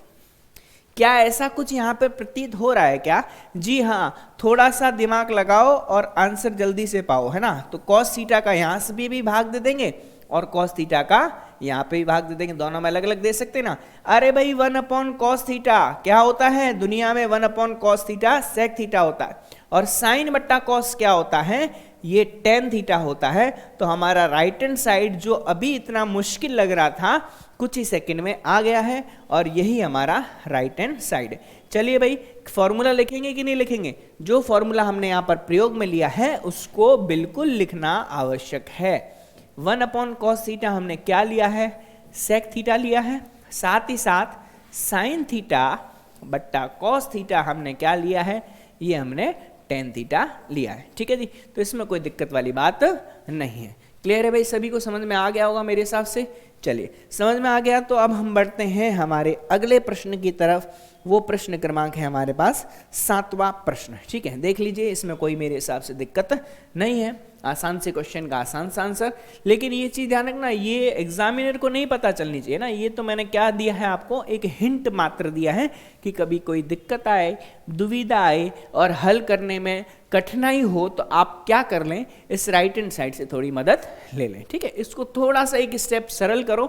क्या ऐसा कुछ यहाँ पे प्रतीत हो रहा है क्या, जी हाँ, थोड़ा सा दिमाग लगाओ और आंसर जल्दी से पाओ, है ना। तो कॉस थीटा का यहाँ से भी भाग दे देंगे और कॉस थीटा का यहाँ पे भी भाग दे देंगे, दोनों में अलग अलग दे सकते ना। अरे भाई 1/cos थीटा क्या होता है दुनिया में, 1/cos थीटा सेक थीटा होता है, और साइन बट्टा कॉस क्या होता है, ये टेन थीटा होता है। तो हमारा राइट हैंड साइड जो अभी इतना मुश्किल लग रहा था कुछ ही सेकंड में आ गया है, और यही हमारा राइट हैंड साइड है। चलिए भाई, फॉर्मूला लिखेंगे कि नहीं लिखेंगे, जो फॉर्मूला हमने यहाँ पर प्रयोग में लिया है उसको बिल्कुल लिखना आवश्यक है। 1/cos थीटा हमने क्या लिया है, सेक थीटा लिया है, साथ ही साथ साइन थीटा बट्टा कॉस थीटा हमने क्या लिया है, ये हमने टेन थीटा लिया है। ठीक है जी, तो इसमें कोई दिक्कत वाली बात नहीं है। क्लियर है भाई, सभी को समझ में आ गया होगा मेरे हिसाब से। चलिए समझ में आ गया तो अब हम बढ़ते हैं हमारे अगले प्रश्न की तरफ। वो प्रश्न क्रमांक है हमारे पास 7वां प्रश्न। ठीक है, देख लीजिए, इसमें कोई मेरे हिसाब से दिक्कत नहीं है, आसान से क्वेश्चन का आसान सा आंसर। लेकिन ये चीज़ ध्यान रखना, ये एग्जामिनर को नहीं पता चलनी चाहिए ना। ये तो मैंने क्या दिया है आपको, एक हिंट मात्र दिया है कि कभी कोई दिक्कत आए, दुविधा आए और हल करने में कठिनाई हो तो आप क्या कर लें, इस राइट हैंड साइड से थोड़ी मदद ले लें। ठीक है, इसको थोड़ा सा एक स्टेप सरल करो,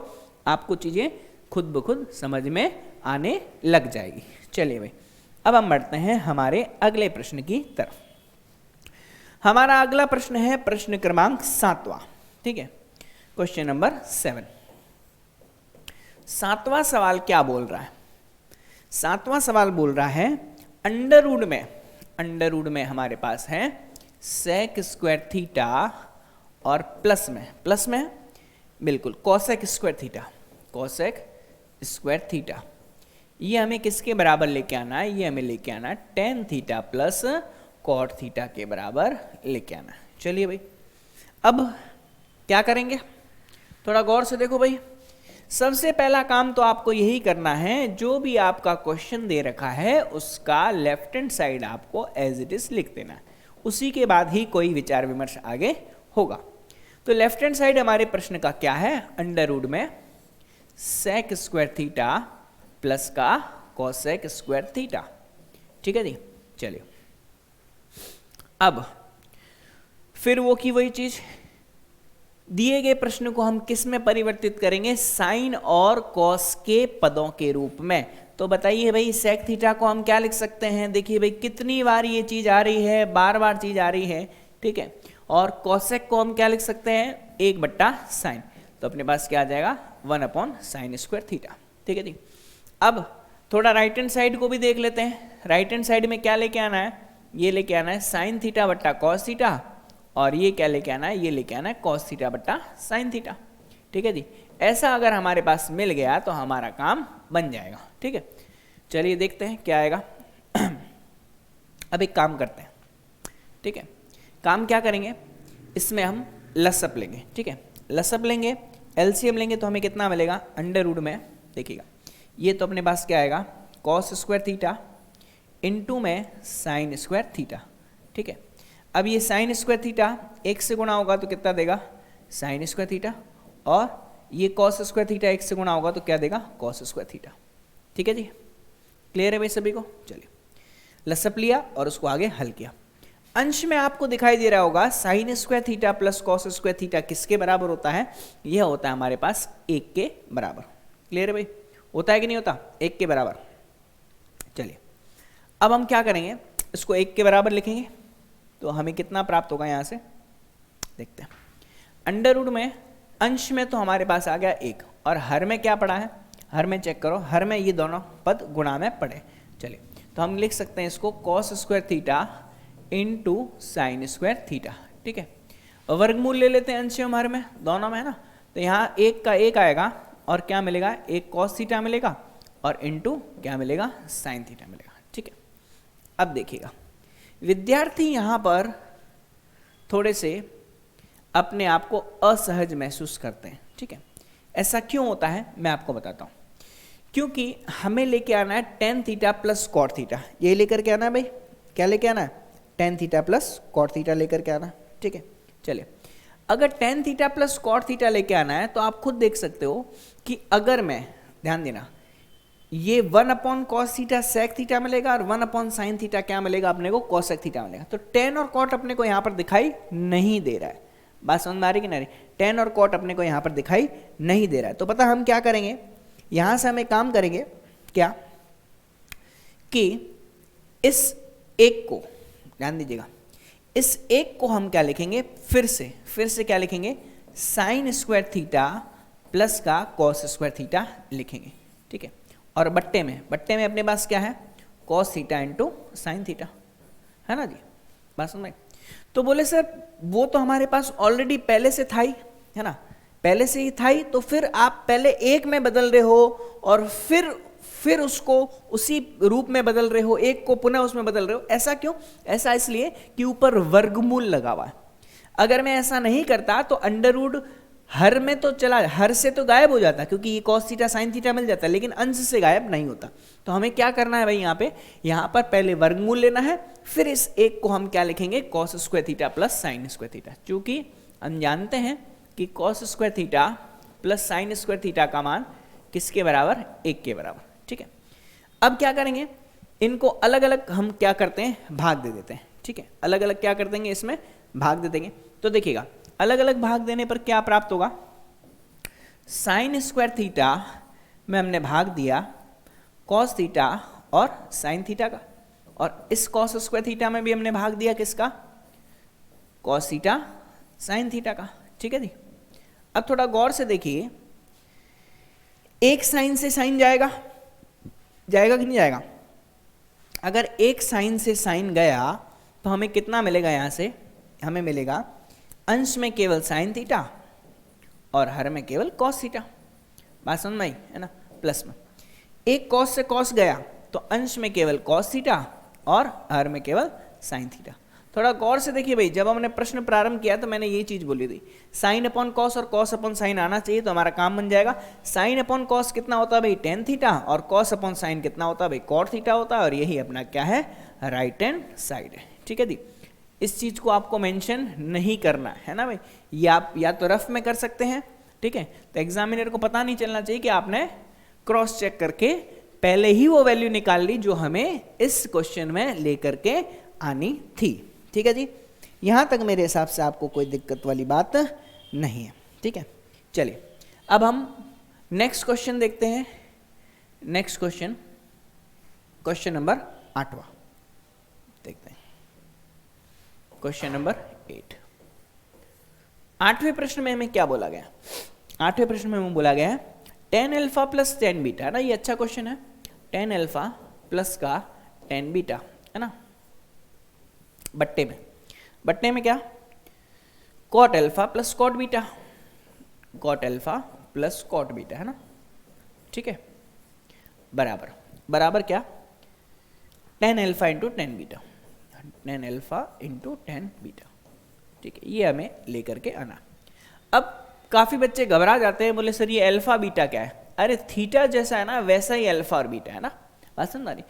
आपको चीज़ें खुद ब खुद समझ में आने लग जाएगी। चलिए भाई, अब हम बढ़ते हैं हमारे अगले प्रश्न की तरफ। हमारा अगला प्रश्न है प्रश्न क्रमांक 7वां। ठीक है, क्वेश्चन नंबर 7। 7वां सवाल क्या बोल रहा है? 7वां सवाल बोल रहा है अंडर रूट में हमारे पास है सेक स्क्वायर थीटा और प्लस में बिल्कुल कोसेक स्क्वायर थीटा। ये हमें किसके बराबर लेके आना है? ये हमें लेके आना है tan theta plus cot theta के बराबर लेके आना है। चलिए भाई, अब क्या करेंगे, थोड़ा गौर से देखो भाई। सबसे पहला काम तो आपको यही करना है, जो भी आपका क्वेश्चन दे रखा है उसका लेफ्ट हैंड साइड आपको एज इट इज लिख देना है, उसी के बाद ही कोई विचार विमर्श आगे होगा। तो लेफ्ट हैंड साइड हमारे प्रश्न का क्या है, अंडर रूट में सेक स्क्वायर थीटा प्लस का कोसेक स्क्वायर थीटा। ठीक है जी, चलिए अब फिर वो की वही चीज, दिए गए प्रश्न को हम किस में परिवर्तित करेंगे, साइन और कॉस के पदों के रूप में। तो बताइए भाई, सेक थीटा को हम क्या लिख सकते हैं? देखिए भाई, कितनी बार ये चीज आ रही है, बार बार चीज आ रही है। ठीक है, और कॉसेक को हम क्या लिख सकते हैं, 1/sin। तो अपने पास क्या आ जाएगा, 1/sin स्क्वायर थीटा। ठीक है जी, अब थोड़ा राइट हैंड साइड को भी देख लेते हैं। राइट हैंड साइड में क्या लेके आना है, ये लेके आना है साइन थीटा बट्टा कॉस थीटा, और ये क्या लेके आना है, ये लेके आना है कॉस थीटा बट्टा साइन थीटा। ठीक है जी, ऐसा अगर हमारे पास मिल गया तो हमारा काम बन जाएगा। ठीक है, चलिए देखते हैं क्या आएगा। अब एक काम करते हैं। ठीक है, काम क्या करेंगे, इसमें हम लसअप लेंगे। ठीक है, लसअप लेंगे, एलसीएम लेंगे तो हमें कितना मिलेगा, अंडर रूट में देखिएगा, ये तो अपने पास क्या आएगा, कॉस स्क्वायर थीटा इनटू में साइन स्क्वायर थीटा। ठीक है, अब ये साइन स्क्वायर थीटा 1 से गुणा होगा तो कितना देगा, साइन स्क्वायर थीटा, और ये कॉस स्क्वायर थीटा 1 से गुणा होगा तो क्या देगा, कॉस स्क्वायर थीटा। ठीक है जी, क्लियर है भाई सभी को। चलिए लसअप लिया और उसको आगे हल किया। अंश में आपको दिखाई दे रहा होगा sign square theta plus cos square theta किसके बराबर होता है, यह होता है हमारे पास 1 के बराबर। क्लियर है भाई, होता है कि नहीं होता, 1 के बराबर। चलिए अब हम क्या करेंगे, इसको 1 के बराबर लिखेंगे तो हमें कितना प्राप्त होगा, यहां से देखते हैं। अंडर रूट में अंश में तो हमारे पास आ गया 1, और हर में क्या पड़ा है, हर में चेक करो, हर में ये दोनों पद गुणा में पड़े। चलिए तो हम लिख सकते हैं इसको cos square theta into sine square theta. ठीक है, वर्गमूल ले लेते हैं अंश में हर में, दोनों में है ना। तो यहाँ 1 का 1 आएगा और क्या मिलेगा, 1 कॉस थीटा मिलेगा और इनटू क्या मिलेगा, साइन थीटा मिलेगा। ठीक है, अब देखिएगा विद्यार्थी यहाँ पर थोड़े से अपने आप को असहज महसूस करते हैं। ठीक है, ऐसा क्यों होता है मैं आपको बताता हूँ। क्योंकि हमें लेके आना है tan theta plus cot theta, ये लेकर के आना है भाई, क्या लेके आना है, tan theta plus cot theta लेकर के आना है। ठीक है, चलिए अगर tan theta plus cot theta लेके आना है तो आप खुद देख सकते हो कि अगर मैं, ध्यान देना, ये 1/cos थीटा सेक थीटा मिलेगा और 1/sin थीटा क्या मिलेगा अपने को, कोसेक थीटा मिलेगा। तो टेन और कॉट अपने को यहाँ पर दिखाई नहीं दे रहा है, बात समझ में आ रही कि नहीं, टेन और कॉट अपने को यहाँ पर दिखाई नहीं दे रहा है। तो पता हम क्या करेंगे, यहाँ से हम एक काम करेंगे क्या, कि इस एक को, ध्यान दीजिएगा, इस एक को हम क्या लिखेंगे, फिर से क्या लिखेंगे, साइन स्क्वायर थीटा प्लस का कॉस स्क्वायर थीटा लिखेंगे। ठीक है, और बट्टे में अपने पास क्या है, cos theta into sine theta, है ना जी, बात समझ में। तो बोले सर वो तो हमारे पास ऑलरेडी पहले से था ही, है ना, पहले से ही था ही, तो फिर आप पहले एक में बदल रहे हो और फिर उसको उसी रूप में बदल रहे हो, एक को पुनः उसमें बदल रहे हो। ऐसा क्यों? ऐसा इसलिए कि ऊपर वर्गमूल लगा हुआ है। अगर मैं ऐसा नहीं करता तो अंडर रूट हर में तो चला, हर से तो गायब हो जाता, क्योंकि ये कॉस थीटा साइन थीटा मिल जाता है, लेकिन अंश से गायब नहीं होता। तो हमें क्या करना है भाई, यहाँ पर पहले वर्गमूल लेना है, फिर इस एक को हम क्या लिखेंगे, cos square theta plus sign square theta. क्योंकि हम जानते हैं कि cos square theta plus sign square theta का मान किसके बराबर, 1 के बराबर। ठीक है, अब क्या करेंगे, इनको अलग अलग हम क्या करते हैं, भाग दे देते हैं। ठीक है, अलग अलग क्या कर देंगे, इसमें भाग दे देंगे। तो देखिएगा अलग अलग भाग देने पर क्या प्राप्त होगा, साइन स्क्वायर थीटा में हमने भाग दिया कॉस थीटा और साइन थीटा का, और इस कॉस स्क्वायर थीटा में भी हमने भाग दिया किसका, कॉस थीटा साइन थीटा का। ठीक है जी, अब थोड़ा गौर से देखिए, एक साइन से साइन जाएगा कि नहीं जाएगा? अगर एक साइन से साइन गया तो हमें कितना मिलेगा, यहां से हमें मिलेगा अंश में केवल साइन थीटा और हर में केवल कॉस थीटा। बात समझ में आई है ना? प्लस में एक कॉस से कॉस गया तो अंश में केवल कॉस थीटा और हर में केवल साइन थीटा। थोड़ा गौर से देखिए भाई, जब हमने प्रश्न प्रारंभ किया तो मैंने ये चीज बोली थी, साइन अपॉन कॉस और कॉस अपॉन साइन आना चाहिए, तो हमारा काम बन जाएगा। साइन अपॉन कॉस कितना होता है भाई, टेन थीटा, और कॉस अपॉन साइन कितना होता है भाई, कॉट थीटा होता है, और यही अपना क्या है, राइट हैंड साइड है। ठीक है जी, इस चीज को आपको मेंशन नहीं करना है ना भाई, ये आप या तो रफ में कर सकते हैं। ठीक है, तो एग्जामिनर को पता नहीं चलना चाहिए कि आपने क्रॉस चेक करके पहले ही वो वैल्यू निकाल ली जो हमें इस क्वेश्चन में लेकर के आनी थी। ठीक है जी, यहां तक मेरे हिसाब से आपको कोई दिक्कत वाली बात नहीं है। ठीक है, चलिए अब हम नेक्स्ट क्वेश्चन देखते हैं। नेक्स्ट क्वेश्चन, क्वेश्चन नंबर 8वां देखते हैं, क्वेश्चन नंबर 8। 8वें प्रश्न में हमें क्या बोला गया, 8वें प्रश्न में हमें बोला गया है tan alpha plus tan beta, है ना, ये अच्छा क्वेश्चन है। टेन अल्फा प्लस का टेन बीटा, है ना, बट्टे में क्या, cot alpha plus cot beta, cot alpha plus cot beta, है ना। ठीक है, बराबर क्या, tan alpha into tan beta, tan alpha into tan beta. ठीक है, ये हमें लेकर के आना। अब काफी बच्चे घबरा जाते हैं, बोले सर ये अल्फा बीटा क्या है? अरे थीटा जैसा है ना वैसा ही अल्फा और बीटा है ना। बात समझ आ रही?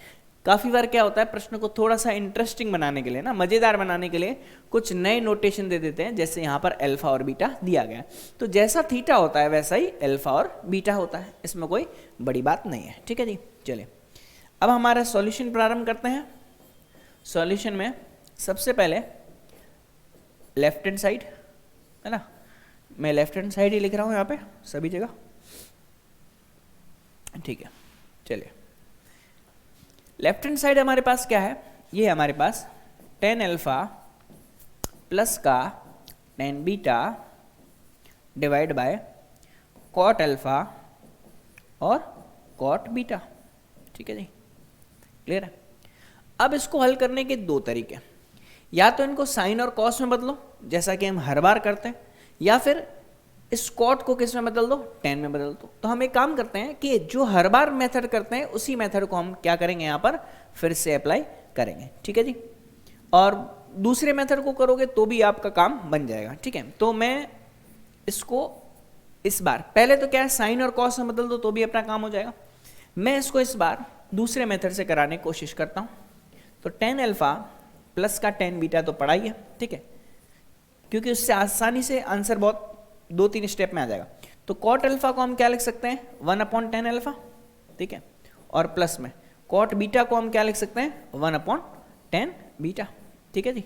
काफी बार क्या होता है, प्रश्न को थोड़ा सा इंटरेस्टिंग बनाने के लिए ना, मजेदार बनाने के लिए कुछ नए नोटेशन दे देते हैं, जैसे यहाँ पर अल्फा और बीटा दिया गया है, तो जैसा थीटा होता है वैसा ही अल्फा और बीटा होता है, इसमें कोई बड़ी बात नहीं है। ठीक है जी, चलिए अब हमारा सॉल्यूशन प्रारंभ करते हैं। सॉल्यूशन में सबसे पहले लेफ्ट हैंड साइड, है ना, मैं लेफ्ट हैंड साइड ही लिख रहा हूं यहाँ पे सभी जगह। ठीक है, चलिए लेफ्ट हैंड साइड हमारे पास क्या है, ये हमारे पास टेन अल्फा प्लस का tan beta divide by cot alpha और कॉट बीटा। ठीक है जी, क्लियर है। अब इसको हल करने के दो तरीके, या तो इनको साइन और कॉस में बदलो जैसा कि हम हर बार करते हैं, या फिर इस कॉट को किस में बदल दो, टेन में बदल दो। तो हम एक काम करते हैं कि जो हर बार मेथड करते हैं उसी मेथड को हम क्या करेंगे, यहाँ पर फिर से अप्लाई करेंगे। ठीक है जी, और दूसरे मेथड को करोगे तो भी आपका काम बन जाएगा। ठीक है, तो मैं इसको इस बार पहले तो क्या है, साइन और कॉस में बदल दो तो भी अपना काम हो जाएगा। मैं इसको इस बार दूसरे मेथड से कराने की कोशिश करता हूँ। तो टेन अल्फा प्लस का टेन बीटा तो पढ़ा ही है, ठीक है, क्योंकि उससे आसानी से आंसर बहुत 2-3 स्टेप में आ जाएगा। तो कॉट अल्फा को हम क्या लिख सकते हैं, 1/10 अल्फा, ठीक है, और प्लस में कॉट बीटा को हम क्या लिख सकते हैं, 1/10 बीटा। ठीक है जी,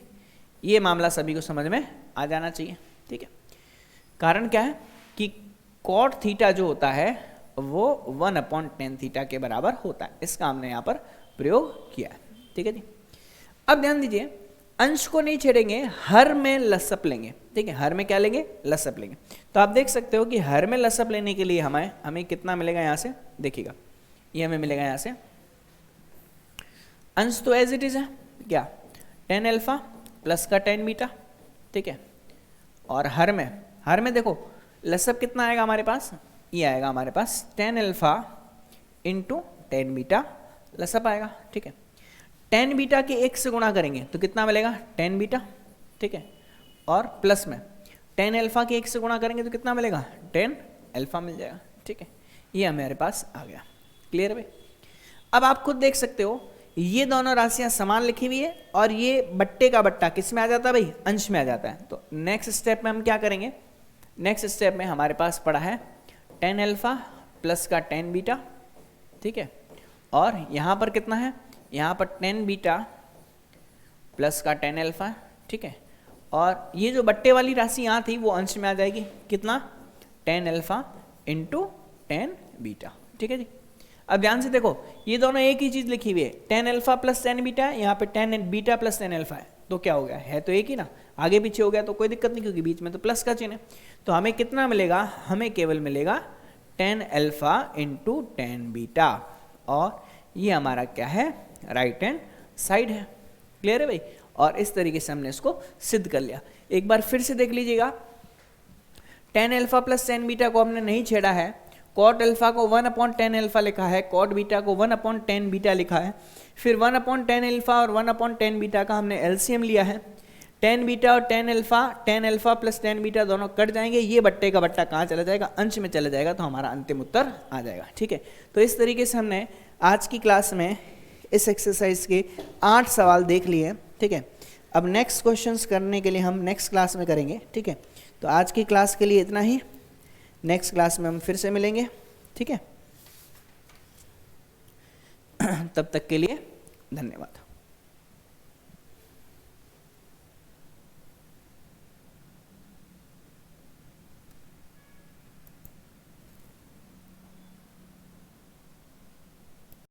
ये मामला सभी को समझ में आ जाना चाहिए। ठीक है, कारण क्या है कि कॉट थीटा जो होता है वो 1/10 थीटा के बराबर होता है, इसका हमने यहाँ पर प्रयोग किया है। ठीक है जी, अब ध्यान दीजिए, अंश को नहीं छेड़ेंगे, हर में लसअप लेंगे। ठीक है, हर में क्या लेंगे, लसअप लेंगे। तो आप देख सकते हो कि हर में लसअप लेने के लिए हमें कितना मिलेगा, यहाँ से देखिएगा, ये हमें मिलेगा यहाँ से, अंश तो एज इट इज है क्या, टेन अल्फा प्लस का टेन बीटा। ठीक है, और हर में देखो लसअप कितना आएगा हमारे पास, ये आएगा हमारे पास tan alpha into tan beta लसअप आएगा, ठीक है। टेन बीटा के 1 से गुणा करेंगे तो कितना मिलेगा, टेन बीटा, ठीक है, और प्लस में टेन अल्फा के 1 से गुणा करेंगे तो कितना मिलेगा, टेन अल्फा मिल जाएगा, ठीक है। ये हमारे पास आ गया, क्लियर भाई। अब आप खुद देख सकते हो ये दोनों राशियां समान लिखी हुई है और ये बट्टे का बट्टा किस में आ जाता है भाई, अंश में आ जाता है। तो नेक्स्ट स्टेप में हम क्या करेंगे, नेक्स्ट स्टेप में हमारे पास पड़ा है टेन अल्फा प्लस का टेन बीटा, ठीक है, और यहाँ पर कितना है, यहाँ पर टेन बीटा प्लस का टेन अल्फा, ठीक है, और ये जो बट्टे वाली राशि यहाँ थी वो अंश में आ जाएगी, कितना, ten alpha into tan beta, ठीक है जी। अब ध्यान से देखो ये दोनों एक ही चीज लिखी हुई है, tan alpha plus tan beta है, यहाँ पे tan beta plus tan alpha है, तो क्या हो गया, है तो एक ही ना, आगे पीछे हो गया तो कोई दिक्कत नहीं क्योंकि बीच में तो प्लस का चिन्ह है। तो हमें कितना मिलेगा, हमें केवल मिलेगा ten alpha into tan beta, और ये हमारा क्या है, राइट हैंड साइड है, क्लियर है भाई। और इस तरीके से हमने इसको सिद्ध कर लिया। एक बार फिर से देख लीजिएगा, ten alpha plus tan beta को हमने नहीं छेड़ा है, कॉट अल्फा को 1/10 अल्फा लिखा है, कॉट बीटा को 1/10 बीटा लिखा है, फिर 1/10 अल्फा और 1/10 बीटा का हमने एलसीएम लिया है। 10 बीटा और 10 अल्फा प्लस 10 बीटा दोनों कट जाएंगे, ये बट्टे का बट्टा कहाँ चला जाएगा, अंश में चला जाएगा, तो हमारा अंतिम उत्तर आ जाएगा, ठीक है। तो इस तरीके से हमने आज की क्लास में इस एक्सरसाइज के 8 सवाल देख लिए, ठीक है। अब नेक्स्ट क्वेश्चंस करने के लिए हम नेक्स्ट क्लास में करेंगे, ठीक है। तो आज की क्लास के लिए इतना ही, नेक्स्ट क्लास में हम फिर से मिलेंगे, ठीक है। तब तक के लिए धन्यवाद।